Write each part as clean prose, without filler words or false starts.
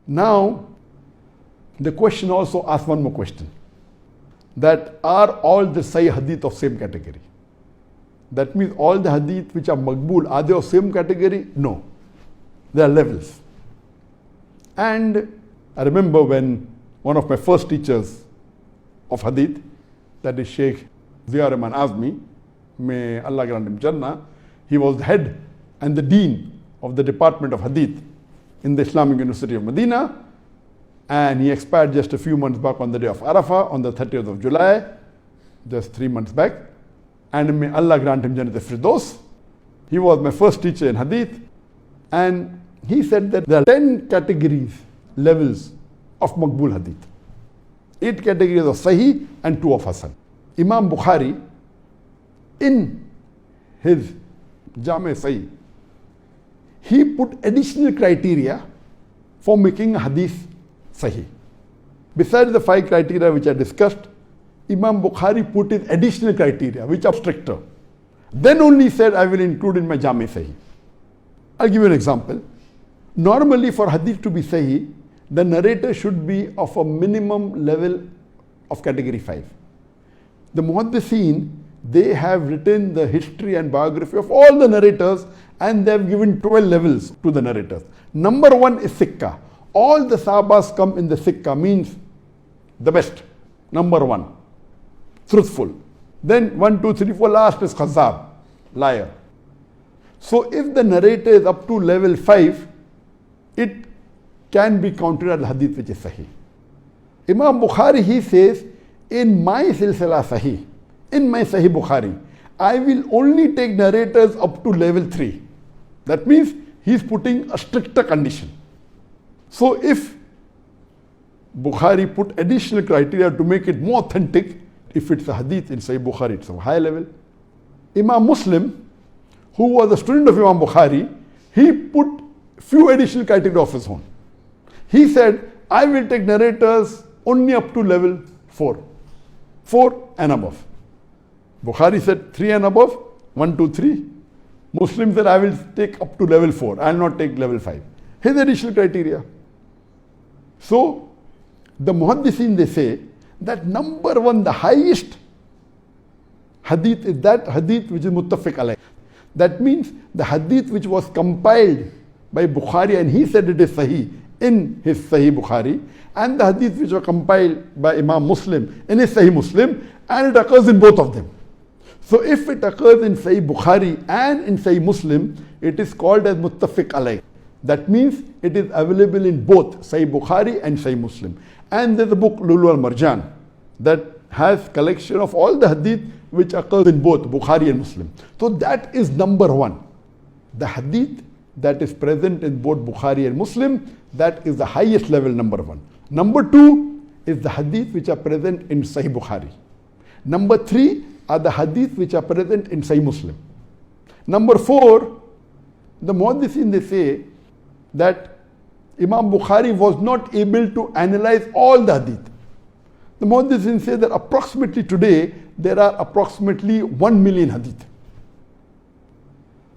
Now, the question also asks one more question, that are all the Sahih hadith of same category? That means all the hadith which are maqbool, are they of same category? No. There are levels. And I remember when one of my first teachers of hadith, that is Sheikh Zia Rahman Azmi, may Allah grant him Jannah, he was the head and the dean of the Department of Hadith in the Islamic University of Medina, and he expired just a few months back on the day of Arafah, on the 30th of July, just 3 months back. And may Allah grant him Jannat al-Firdaus. He was my first teacher in Hadith, and he said that there are 10 categories, levels of Maqbool Hadith. 8 categories of Sahih and 2 of Hasan. Imam Bukhari, in his Jami Sahih, he put additional criteria for making a hadith Sahih. Besides the 5 criteria which I discussed, Imam Bukhari put in additional criteria which are stricter. Then only said, I will include in my Jami Sahih. I'll give you an example. Normally for hadith to be Sahih, the narrator should be of a minimum level of category 5. The Muhaddithin, they have written the history and biography of all the narrators, and they have given 12 levels to the narrators. Number 1 is Sikka. All the Sahabas come in the Sikka, means the best. Number 1, truthful. Then 1, 2, 3, 4, last is Khazzab, liar. So if the narrator is up to level 5, it can be counted as hadith which is Sahih. Imam Bukhari, he says, in my Silsila Sahih, in my Sahih Bukhari, I will only take narrators up to level 3. That means he is putting a stricter condition. So if Bukhari put additional criteria to make it more authentic, if it's a hadith in Sahih Bukhari, it's a high level. Imam Muslim, who was a student of Imam Bukhari, he put few additional criteria of his own. He said, I will take narrators only up to level 4. 4 and above. Bukhari said 3 and above, 1, 2, 3. Muslim said, I will take up to level 4. I will not take level 5. His additional criteria. So, the Muhaddithin, they say that number 1, the highest hadith is that hadith which is muttafiq alayh. That means the hadith which was compiled by Bukhari, and he said it is Sahih in his Sahih Bukhari, and the hadith which were compiled by Imam Muslim in his Sahih Muslim, and it occurs in both of them. So if it occurs in Sahih Bukhari and in Sahih Muslim, it is called as muttafiq alayh. That means it is available in both Sahih Bukhari and Sahih Muslim. And there's a book, Lulu al-Marjan, that has collection of all the hadith which occurs in both Bukhari and Muslim. So that is number 1. The hadith that is present in both Bukhari and Muslim, that is the highest level, number 1. Number 2 is the hadith which are present in Sahih Bukhari. Number 3 are the hadith which are present in Sahih Muslim. Number 4, the Muhaddithin, they say that Imam Bukhari was not able to analyze all the hadith. The Muhaddithin say that approximately today, there are approximately 1 million hadith.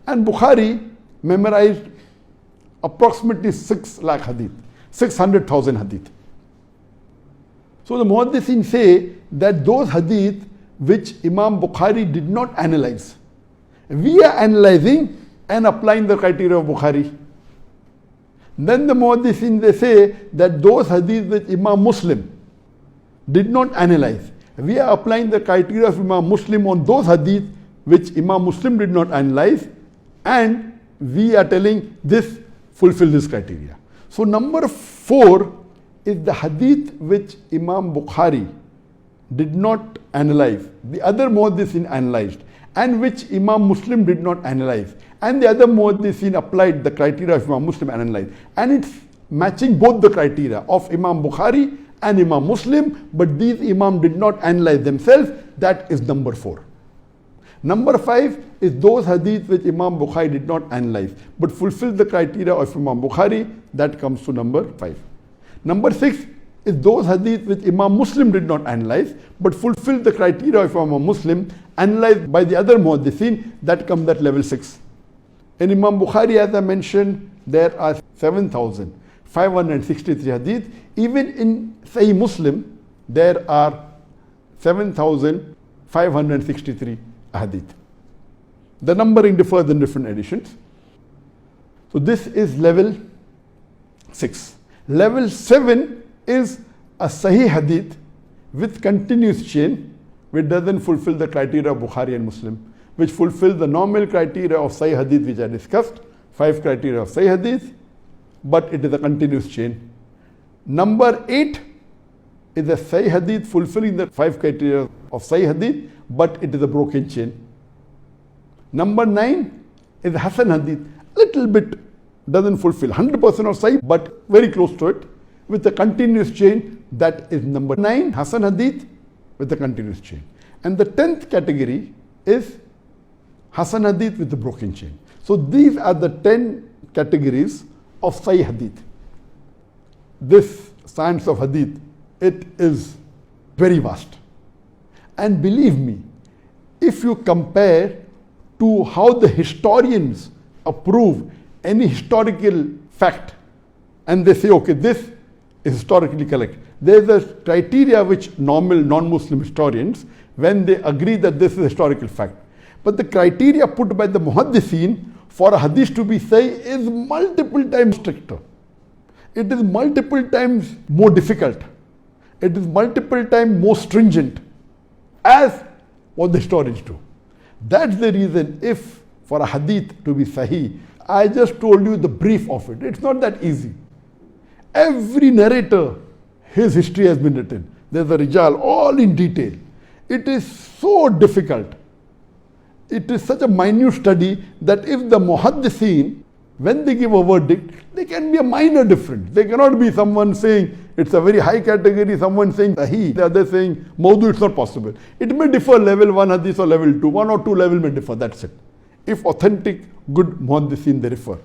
And Bukhari memorized approximately 6 lakh hadith, 600,000 hadith. So the Muhaddithin say that those hadith which Imam Bukhari did not analyze, we are analyzing and applying the criteria of Bukhari. Then the Muhaddithin, they say that those hadith which Imam Muslim did not analyze, we are applying the criteria of Imam Muslim on those hadith which Imam Muslim did not analyze, and we are telling this fulfill this criteria. So number 4 is the hadith which Imam Bukhari did not analyze, the other Muhaddithin analyzed, and which Imam Muslim did not analyze, and the other Muhaddithin applied the criteria of Imam Muslim and analyzed. And it's matching both the criteria of Imam Bukhari and Imam Muslim, but these Imam did not analyze themselves. That is number 4. Number 5 is those hadith which Imam Bukhari did not analyze, but fulfill the criteria of Imam Bukhari. That comes to number 5. Number 6 is those hadith which Imam Muslim did not analyze, but fulfill the criteria of Imam Muslim, analyzed by the other Muhaddithin. That comes at level 6. In Imam Bukhari, as I mentioned, there are 7,000. 563 hadith. Even in Sahih Muslim, there are 7,563 hadith. The numbering differs in different editions. So this is level 6. Level 7 is a Sahih hadith with continuous chain, which doesn't fulfill the criteria of Bukhari and Muslim, which fulfills the normal criteria of Sahih hadith which I discussed, 5 criteria of Sahih hadith, but it is a continuous chain. Number 8 is a Sahih hadith fulfilling the 5 criteria of Sahih hadith, but it is a broken chain. Number 9 is Hasan hadith, little bit doesn't fulfill 100% of Sahih, but very close to it, with a continuous chain. That is number 9, Hasan hadith with a continuous chain. And the 10th category is Hasan hadith with the broken chain. So these are the 10 categories of Sahih hadith. This science of hadith, it is very vast. And believe me, if you compare to how the historians approve any historical fact, and they say, okay, this is historically correct. There's a criteria which normal non-Muslim historians, when they agree that this is historical fact. But the criteria put by the muhaddithin for a hadith to be sahih is multiple times stricter. It is multiple times more difficult. It is multiple times more stringent, as what the historians do. That's the reason if for a hadith to be sahih, I just told you the brief of it. It's not that easy. Every narrator, his history has been written. There's a rijal, all in detail. It is so difficult. It is such a minute study that if the muhaddithin, when they give a verdict, there can be a minor difference. There cannot be someone saying it's a very high category, someone saying sahih, the other saying mawdu. It's not possible. It may differ level 1 hadith or level 2. 1 or 2 level may differ, that's it. If authentic, good muhaddithin, they refer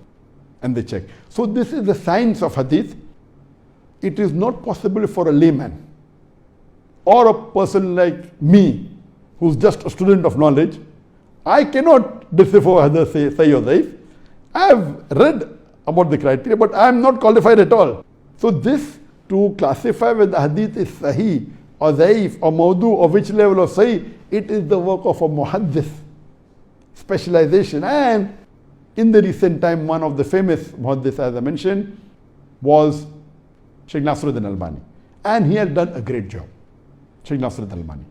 and they check. So this is the science of hadith. It is not possible for a layman or a person like me, who's just a student of knowledge. I cannot decipher whether say sahih or dhaif. I have read about the criteria, but I am not qualified at all. So this, to classify whether the hadith is sahih or dhaif or mawdu or which level of sahih, it is the work of a muhaddith, specialization. And in the recent time, one of the famous muhaddith, as I mentioned, was Sheikh Nasruddin Albani. And he has done a great job, Sheikh Nasruddin Albani.